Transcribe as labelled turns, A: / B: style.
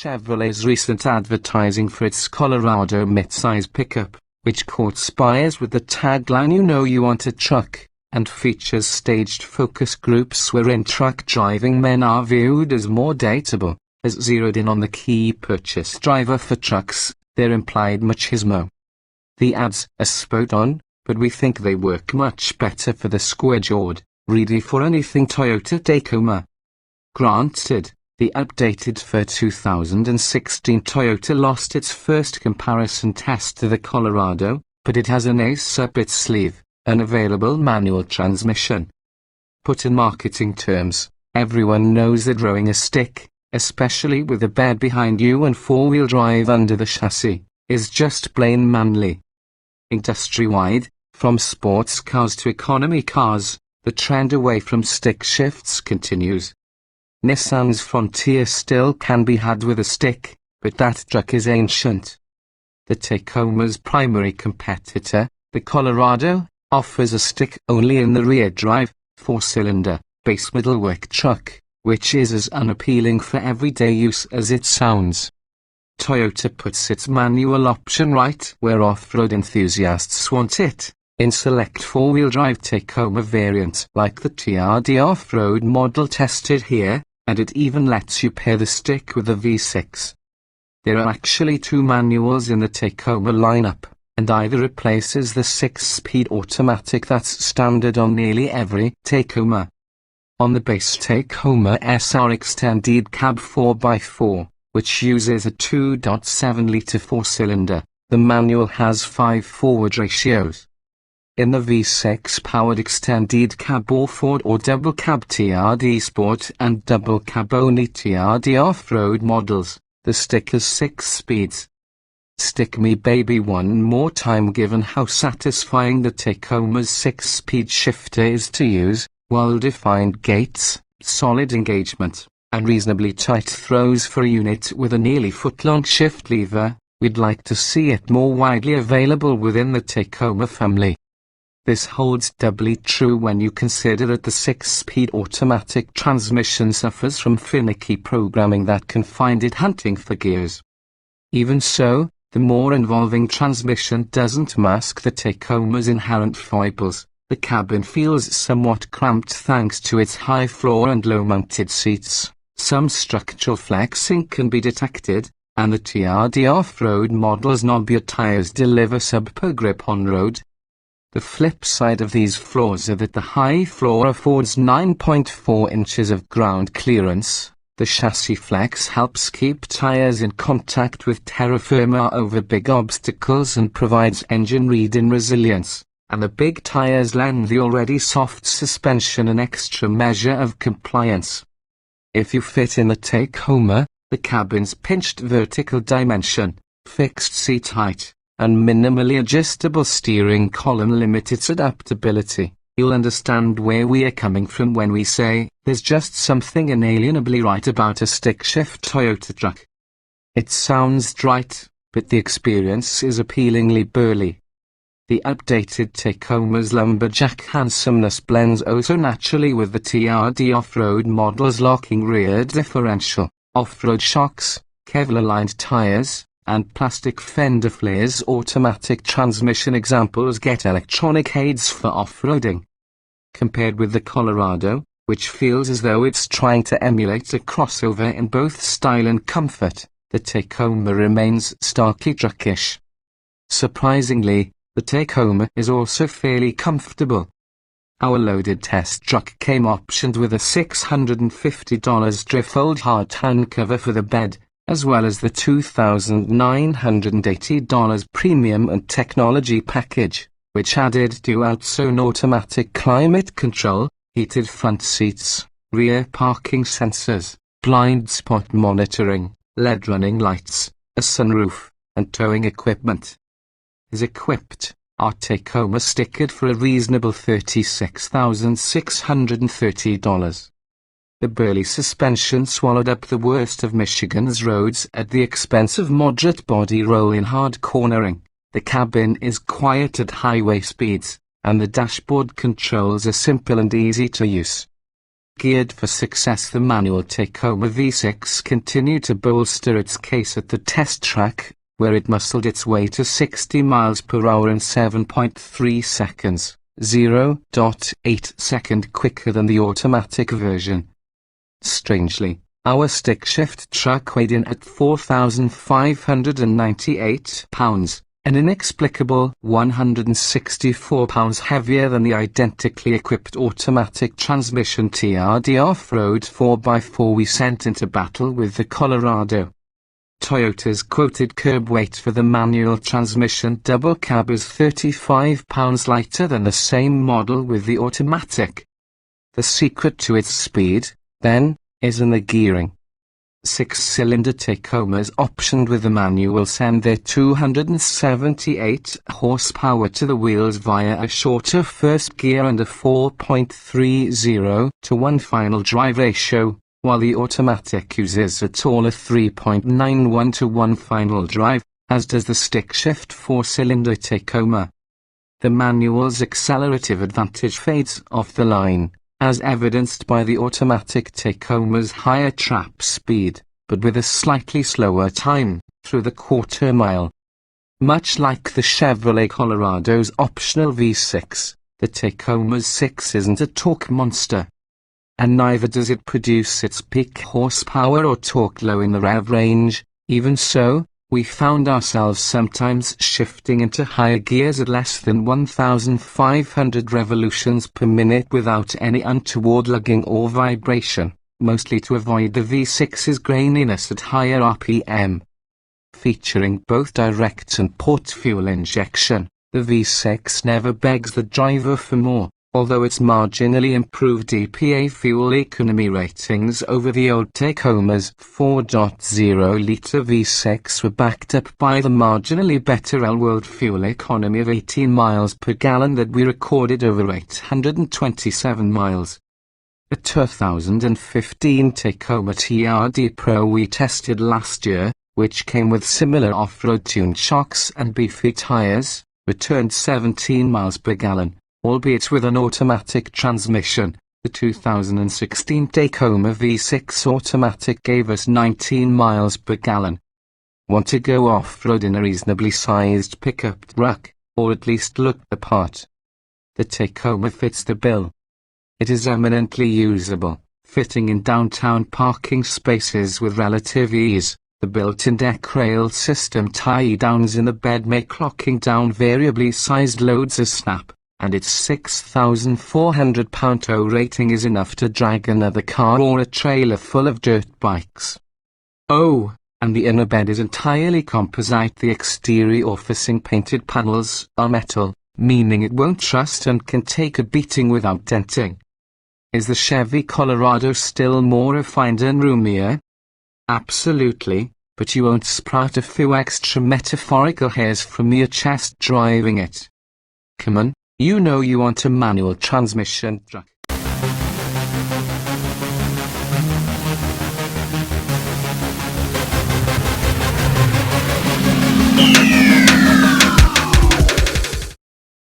A: Chevrolet's recent advertising for its Colorado midsize pickup, which caught spies with the tagline "You know you want a truck," and features staged focus groups wherein truck driving men are viewed as more dateable, has zeroed in on the key purchase driver for trucks, their implied machismo. The ads are spot on, but we think they work much better for the square-jawed, ready for anything Toyota Tacoma. Granted, the updated for 2016 Toyota lost its first comparison test to the Colorado, but it has an ace up its sleeve, an available manual transmission. Put in marketing terms, everyone knows that rowing a stick, especially with a bed behind you and four-wheel drive under the chassis, is just plain manly. Industry-wide, from sports cars to economy cars, the trend away from stick shifts continues. Nissan's Frontier still can be had with a stick, but that truck is ancient. The Tacoma's primary competitor, the Colorado, offers a stick only in the rear drive, four-cylinder, base middlework truck, which is as unappealing for everyday use as it sounds. Toyota puts its manual option right where off-road enthusiasts want it, in select four-wheel drive Tacoma variants like the TRD off-road model tested here, and it even lets you pair the stick with the V6. There are actually two manuals in the Tacoma lineup, and either replaces the 6-speed automatic that's standard on nearly every Tacoma. On the base Tacoma SR Extended Cab 4x4, which uses a 2.7-liter four-cylinder, the manual has 5 forward ratios. In the V6 powered extended cab or Ford or double cab TRD Sport and double cab only TRD off-road models, the stick has 6 speeds. Stick me baby one more time. Given how satisfying the Tacoma's 6-speed shifter is to use, well-defined gates, solid engagement, and reasonably tight throws for a unit with a nearly foot-long shift lever, we'd like to see it more widely available within the Tacoma family. This holds doubly true when you consider that the 6-speed automatic transmission suffers from finicky programming that can find it hunting for gears. Even so, the more involving transmission doesn't mask the Tacoma's inherent foibles. The cabin feels somewhat cramped thanks to its high floor and low-mounted seats. Some structural flexing can be detected, and the TRD off-road model's knobbier tires deliver subpar grip on road. The flip side of these flaws are that the high floor affords 9.4 inches of ground clearance, the chassis flex helps keep tires in contact with terra firma over big obstacles and provides engine read-in resilience, and the big tires lend the already soft suspension an extra measure of compliance. If you fit in the Tacoma, the cabin's pinched vertical dimension, fixed seat height, and minimally adjustable steering column limit its adaptability, you'll understand where we are coming from when we say, there's just something inalienably right about a stick-shift Toyota truck. It sounds right, but the experience is appealingly burly. The updated Tacoma's lumberjack handsomeness blends oh so naturally with the TRD off-road model's locking rear differential, off-road shocks, Kevlar-lined tires, and plastic fender flares. Automatic transmission examples get electronic aids for off-roading. Compared with the Colorado, which feels as though it's trying to emulate a crossover in both style and comfort, the Tacoma remains starkly truckish. Surprisingly, the Tacoma is also fairly comfortable. Our loaded test truck came optioned with a $650 Drifold hardtime cover for the bed, as well as the $2,980 premium and technology package, which added dual-zone automatic climate control, heated front seats, rear parking sensors, blind spot monitoring, LED running lights, a sunroof, and towing equipment. Is equipped, our Tacoma stickered for a reasonable $36,630. The burly suspension swallowed up the worst of Michigan's roads at the expense of moderate body roll in hard cornering. The cabin is quiet at highway speeds, and the dashboard controls are simple and easy to use. Geared for success, the manual Tacoma V6 continued to bolster its case at the test track, where it muscled its way to 60 miles per hour in 7.3 seconds, 0.8 seconds quicker than the automatic version. Strangely, our stick-shift truck weighed in at 4,598 pounds, an inexplicable 164 pounds heavier than the identically equipped automatic transmission TRD off-road 4x4 we sent into battle with the Colorado. Toyota's quoted curb weight for the manual transmission double cab is 35 pounds lighter than the same model with the automatic. The secret to its speed, then, is in the gearing. 6-cylinder Tacomas optioned with the manual send their 278 horsepower to the wheels via a shorter first gear and a 4.30-to-1 final drive ratio, while the automatic uses a taller 3.91-to-1 final drive, as does the stick-shift 4-cylinder Tacoma. The manual's accelerative advantage fades off the line, as evidenced by the automatic Tacoma's higher trap speed, but with a slightly slower time through the quarter mile. Much like the Chevrolet Colorado's optional V6, the Tacoma's 6 isn't a torque monster. And neither does it produce its peak horsepower or torque low in the rev range. Even so, we found ourselves sometimes shifting into higher gears at less than 1,500 revolutions per minute without any untoward lugging or vibration, mostly to avoid the V6's graininess at higher RPM. Featuring both direct and port fuel injection, the V6 never begs the driver for more, although its marginally improved EPA fuel economy ratings over the old Tacoma's 4.0-litre V6 were backed up by the marginally better L-World fuel economy of 18 miles per gallon that we recorded over 827 miles. A 2015 Tacoma TRD Pro we tested last year, which came with similar off-road tuned shocks and beefy tires, returned 17 miles per gallon. Albeit with an automatic transmission. The 2016 Tacoma V6 automatic gave us 19 miles per gallon. Want to go off-road in a reasonably sized pickup truck, or at least look the part? The Tacoma fits the bill. It is eminently usable, fitting in downtown parking spaces with relative ease. The built-in deck rail system tie-downs in the bed make clocking down variably sized loads a snap, and its 6,400-pound tow rating is enough to drag another car or a trailer full of dirt bikes. Oh, and the inner bed is entirely composite. The exterior facing painted panels are metal, meaning it won't rust and can take a beating without denting. Is the Chevy Colorado still more refined and roomier? Absolutely, but you won't sprout a few extra metaphorical hairs from your chest driving it. Come on. You know you want a manual transmission truck.